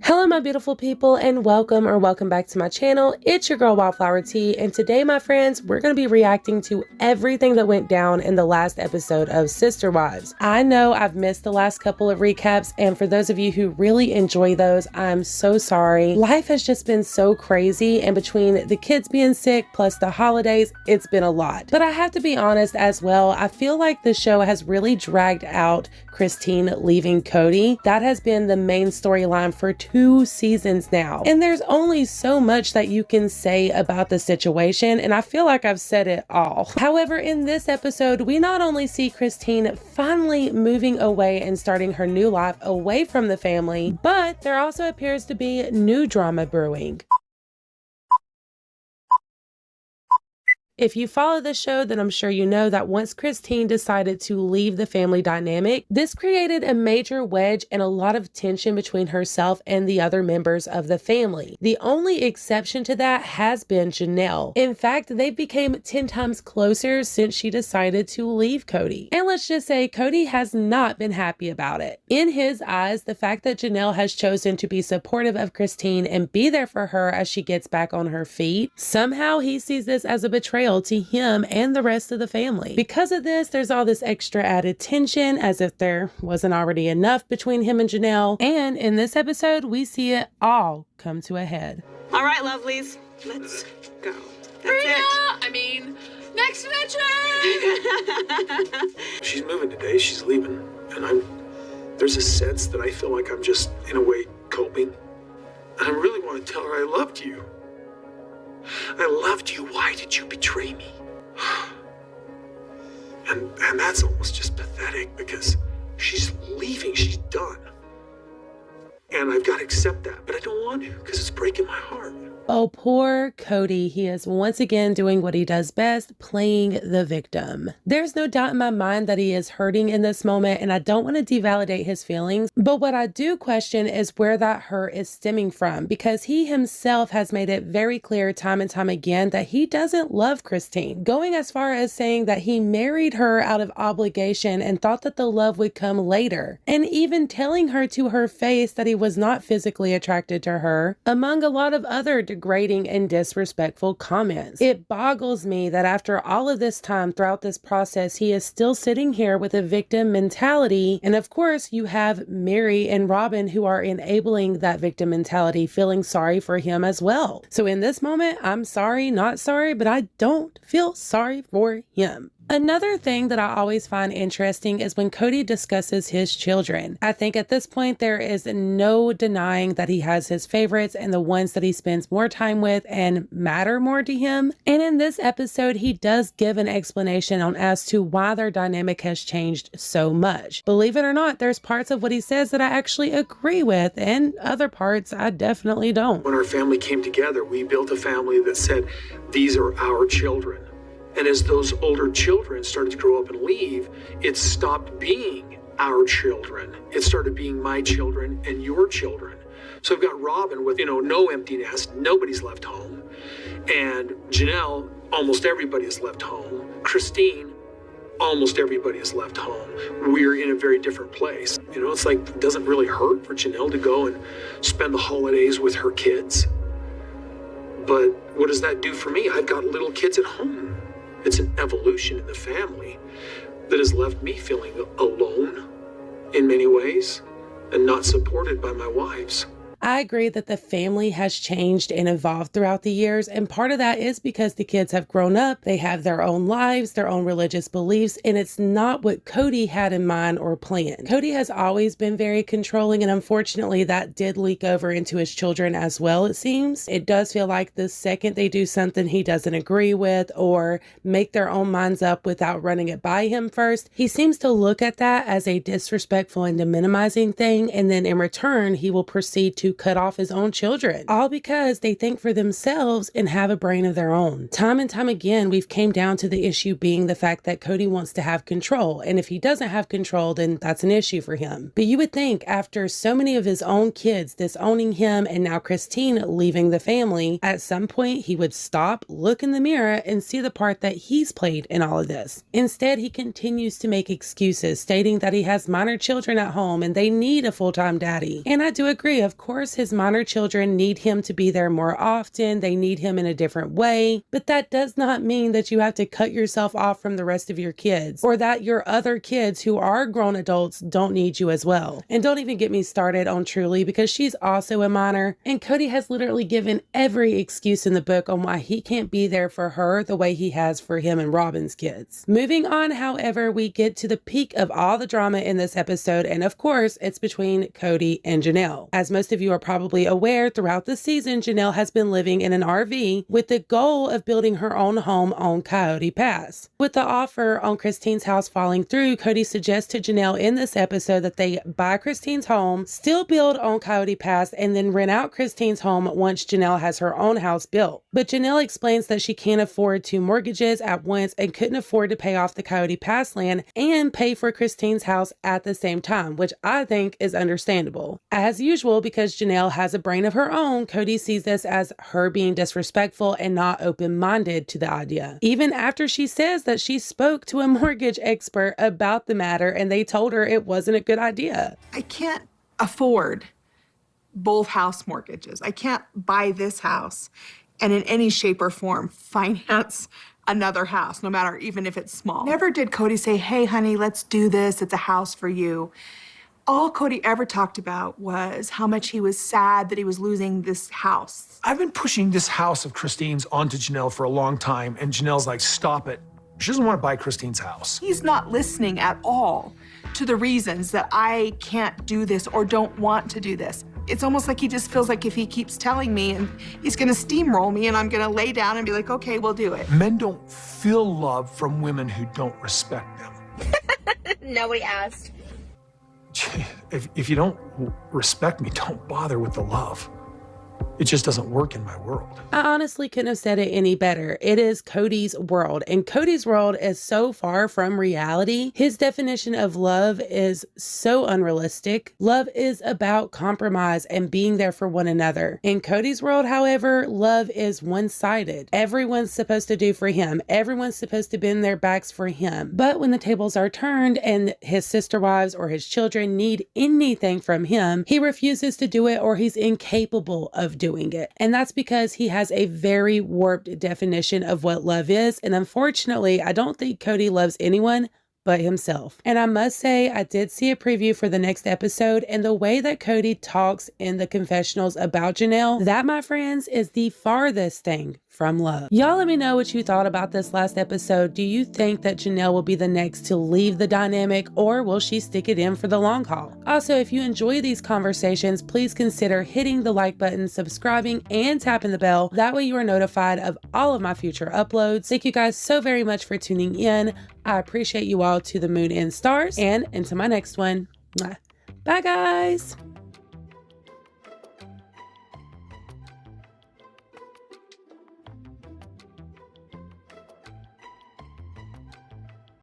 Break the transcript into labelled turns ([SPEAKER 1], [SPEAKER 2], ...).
[SPEAKER 1] Hello my beautiful people, and welcome back to my channel. It's your girl Wildflower Tea, and today my friends, we're going to be reacting to everything that went down in the last episode of Sister Wives. I know I've missed the last couple of recaps, and for those of you who really enjoy those, I'm so sorry. Life has just been so crazy, and between the kids being sick plus the holidays, it's been a lot. But I have to be honest as well, I feel like the show has really dragged out Christine leaving Cody. That has been the main storyline for 2 seasons now. And there's only so much that you can say about the situation, and I feel like I've said it all. However, in this episode, we not only see Christine finally moving away and starting her new life away from the family, but there also appears to be new drama brewing. If you follow the show, then I'm sure you know that once Christine decided to leave the family dynamic, this created a major wedge and a lot of tension between herself and the other members of the family. The only exception to that has been Janelle. In fact, they became 10 times closer since she decided to leave Cody. And let's just say Cody has not been happy about it. In his eyes, the fact that Janelle has chosen to be supportive of Christine and be there for her as she gets back on her feet, somehow he sees this as a betrayal to him and the rest of the family. Because of this, there's all this extra added tension, as if there wasn't already enough between him and Janelle. And in this episode, we see it all come to a head.
[SPEAKER 2] All right, lovelies, let's go.
[SPEAKER 3] Next adventure!
[SPEAKER 4] She's moving today, she's leaving, and there's a sense that I feel like I'm just, in a way, coping. And I really want to tell her I loved you. I loved you. Why did you betray me? And that's almost just pathetic because she's leaving. She's done. And I've got to accept that, but I don't want to because it's breaking my heart.
[SPEAKER 1] Oh, poor Cody. He is once again doing what he does best, playing the victim. There's no doubt in my mind that he is hurting in this moment, and I don't want to devalidate his feelings, but what I do question is where that hurt is stemming from, because he himself has made it very clear time and time again that he doesn't love Christine, going as far as saying that he married her out of obligation and thought that the love would come later, and even telling her to her face that he was not physically attracted to her, among a lot of other degrading and disrespectful comments. It boggles me that after all of this time throughout this process, he is still sitting here with a victim mentality. And of course, you have Meri and Robyn who are enabling that victim mentality, feeling sorry for him as well. So in this moment, I'm sorry, not sorry, but I don't feel sorry for him. Another thing that I always find interesting is when Cody discusses his children. I think at this point there is no denying that he has his favorites and the ones that he spends more time with and matter more to him. And in this episode, he does give an explanation on as to why their dynamic has changed so much. Believe it or not, there's parts of what he says that I actually agree with, and other parts I definitely don't.
[SPEAKER 4] When our family came together, we built a family that said, these are our children. And as those older children started to grow up and leave, it stopped being our children. It started being my children and your children. So I've got Robyn with, no empty nest. Nobody's left home. And Janelle, almost everybody has left home. Christine, almost everybody has left home. We're in a very different place. It's like, it doesn't really hurt for Janelle to go and spend the holidays with her kids. But what does that do for me? I've got little kids at home. It's an evolution in the family that has left me feeling alone in many ways and not supported by my wives.
[SPEAKER 1] I agree that the family has changed and evolved throughout the years, and part of that is because the kids have grown up, they have their own lives, their own religious beliefs, and it's not what Cody had in mind or planned. Cody has always been very controlling, and unfortunately that did leak over into his children as well, it seems. It does feel like the second they do something he doesn't agree with or make their own minds up without running it by him first, he seems to look at that as a disrespectful and deminimizing thing, and then in return he will proceed to cut off his own children, all because they think for themselves and have a brain of their own. Time and time again, we've came down to the issue being the fact that Cody wants to have control, and if he doesn't have control, then that's an issue for him. But you would think after so many of his own kids disowning him and now Christine leaving the family, at some point he would stop, look in the mirror, and see the part that he's played in all of this. Instead, he continues to make excuses, stating that he has minor children at home and they need a full-time daddy. And I do agree, of course course, his minor children need him to be there more often. They need him in a different way. But that does not mean that you have to cut yourself off from the rest of your kids, or that your other kids who are grown adults don't need you as well. And don't even get me started on Truly, because she's also a minor, and Kody has literally given every excuse in the book on why he can't be there for her the way he has for him and Robyn's kids. Moving on, however, we get to the peak of all the drama in this episode, and of course, it's between Kody and Janelle. As most of you are probably aware, throughout the season, Janelle has been living in an RV with the goal of building her own home on Coyote Pass. With the offer on Christine's house falling through, Kody suggests to Janelle in this episode that they buy Christine's home, still build on Coyote Pass, and then rent out Christine's home once Janelle has her own house built. But Janelle explains that she can't afford 2 mortgages at once and couldn't afford to pay off the Coyote Pass land and pay for Christine's house at the same time, which I think is understandable. As usual, because Janelle has a brain of her own, Kody sees this as her being disrespectful and not open-minded to the idea. Even after she says that she spoke to a mortgage expert about the matter and they told her it wasn't a good idea.
[SPEAKER 3] I can't afford both house mortgages. I can't buy this house and in any shape or form finance another house, no matter even if it's small. Never did Kody say, hey, honey, let's do this. It's a house for you. All Kody ever talked about was how much he was sad that he was losing this house.
[SPEAKER 4] I've been pushing this house of Christine's onto Janelle for a long time, and Janelle's like, stop it. She doesn't want to buy Christine's house.
[SPEAKER 3] He's not listening at all to the reasons that I can't do this or don't want to do this. It's almost like he just feels like if he keeps telling me, and he's gonna steamroll me, and I'm gonna lay down and be like, okay, we'll do it.
[SPEAKER 4] Men don't feel love from women who don't respect them.
[SPEAKER 5] Nobody asked.
[SPEAKER 4] If you don't respect me, don't bother with the love. It just doesn't work in my world.
[SPEAKER 1] I honestly couldn't have said it any better. It is Kody's world, and Kody's world is so far from reality. His definition of love is so unrealistic. Love is about compromise and being there for one another. In Kody's world, however, love is one-sided. Everyone's supposed to do for him. Everyone's supposed to bend their backs for him. But when the tables are turned and his sister wives or his children need anything from him, he refuses to do it, or he's incapable of doing it. And that's because he has a very warped definition of what love is. And unfortunately, I don't think Kody loves anyone but himself. And I must say, I did see a preview for the next episode, and the way that Kody talks in the confessionals about Janelle, that, my friends, is the farthest thing from love. Y'all let me know what you thought about this last episode. Do you think that Janelle will be the next to leave the dynamic, or will she stick it in for the long haul? Also, if you enjoy these conversations, please consider hitting the like button, subscribing, and tapping the bell. That way you are notified of all of my future uploads. Thank you guys so very much for tuning in. I appreciate you all to the moon and stars, and into my next one. Bye guys.